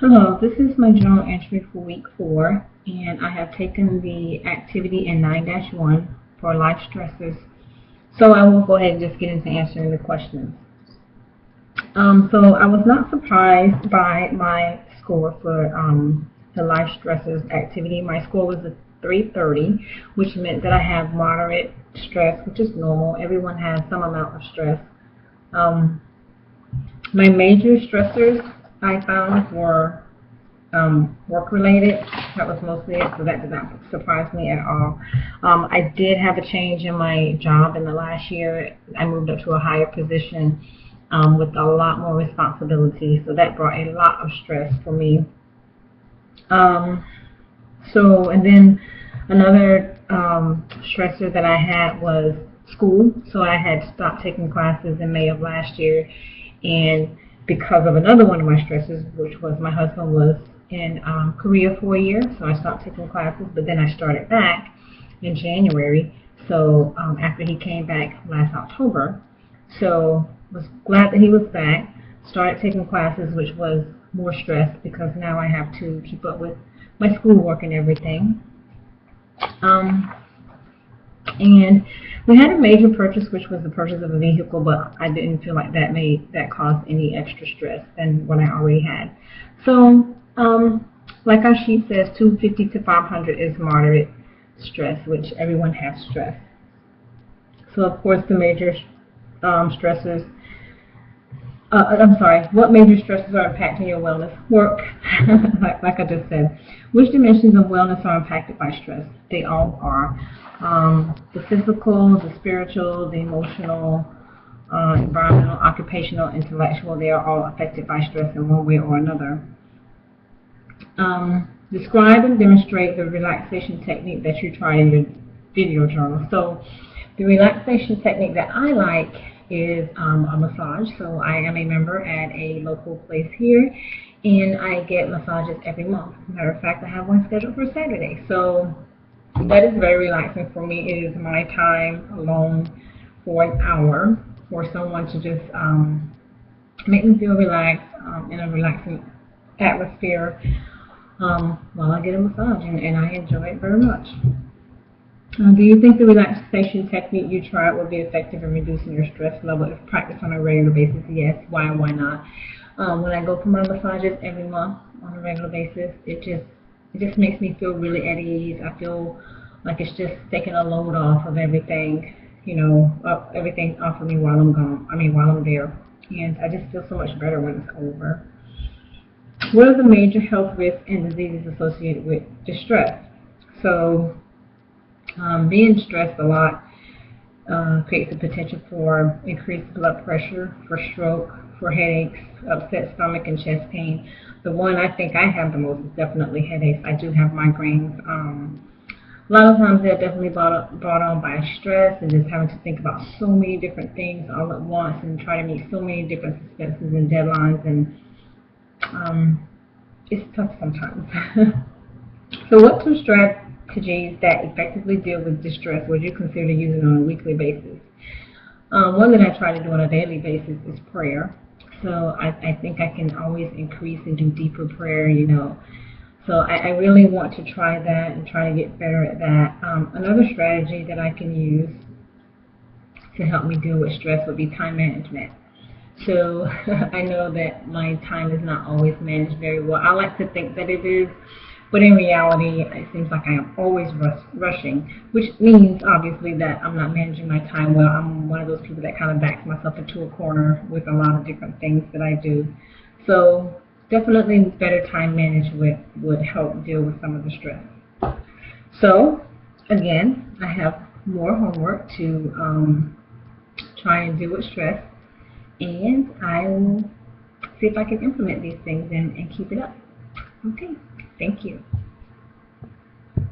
Hello, this is my journal entry for week 4, and I have taken the activity in 9-1 for life stressors. So I will go ahead and just get into answering the questions. So I was not surprised by my score for the life stressors activity. My score was a 330, which meant that I have moderate stress, which is normal. Everyone has some amount of stress. My major stressors I found were work-related. That was mostly it, so that did not surprise me at all. I did have a change in my job in the last year. I moved up to a higher position with a lot more responsibility, so that brought a lot of stress for me. And then another stressor that I had was school. So I had stopped taking classes in May of last year, and because of another one of my stresses, which was my husband was in Korea for a year, so I stopped taking classes, but then I started back in January, so after he came back last October. So was glad that he was back, started taking classes, which was more stress because now I have to keep up with my schoolwork and everything. And we had a major purchase, which was the purchase of a vehicle, but I didn't feel like that caused any extra stress than what I already had. So, like our sheet says, 250 to 500 is moderate stress, which everyone has stress. So, of course, the major stressors. What major stresses are impacting your wellness? Work, like I just said. Which dimensions of wellness are impacted by stress? They all are. The physical, the spiritual, the emotional, environmental, occupational, intellectual, they are all affected by stress in one way or another. Describe and demonstrate the relaxation technique that you try in your video journal. So the relaxation technique that I like is a massage. So I am a member at a local place here, and I get massages every month. Matter of fact, I have one scheduled for Saturday. So that is very relaxing for me. It is my time alone for an hour for someone to just make me feel relaxed in a relaxing atmosphere while I get a massage, and I enjoy it very much. Do you think the relaxation technique you tried will be effective in reducing your stress level if practiced on a regular basis? Yes. Why and why not? When I go for my massages every month on a regular basis, it just makes me feel really at ease. I feel like it's just taking a load off of everything, everything off of me while I'm gone. While I'm there, and I just feel so much better when it's over. What are the major health risks and diseases associated with distress? So, being stressed a lot creates the potential for increased blood pressure, for stroke, for headaches, upset stomach, and chest pain. The one I think I have the most is definitely headaches. I do have migraines. A lot of times they're definitely brought on by stress and just having to think about so many different things all at once and try to meet so many different expenses and deadlines, and it's tough sometimes. So what 2 strategies that effectively deal with distress would you consider using on a weekly basis? One that I try to do on a daily basis is prayer. So I think I can always increase and do deeper prayer, So I really want to try that and try to get better at that. Another strategy that I can use to help me deal with stress would be time management. So I know that my time is not always managed very well. I like to think that it is, but in reality, it seems like I am always rushing, which means obviously that I'm not managing my time well. I'm one of those people that kind of backs myself into a corner with a lot of different things that I do. So definitely better time management would help deal with some of the stress. So again, I have more homework to try and deal with stress, and I will see if I can implement these things and keep it up. Okay, thank you.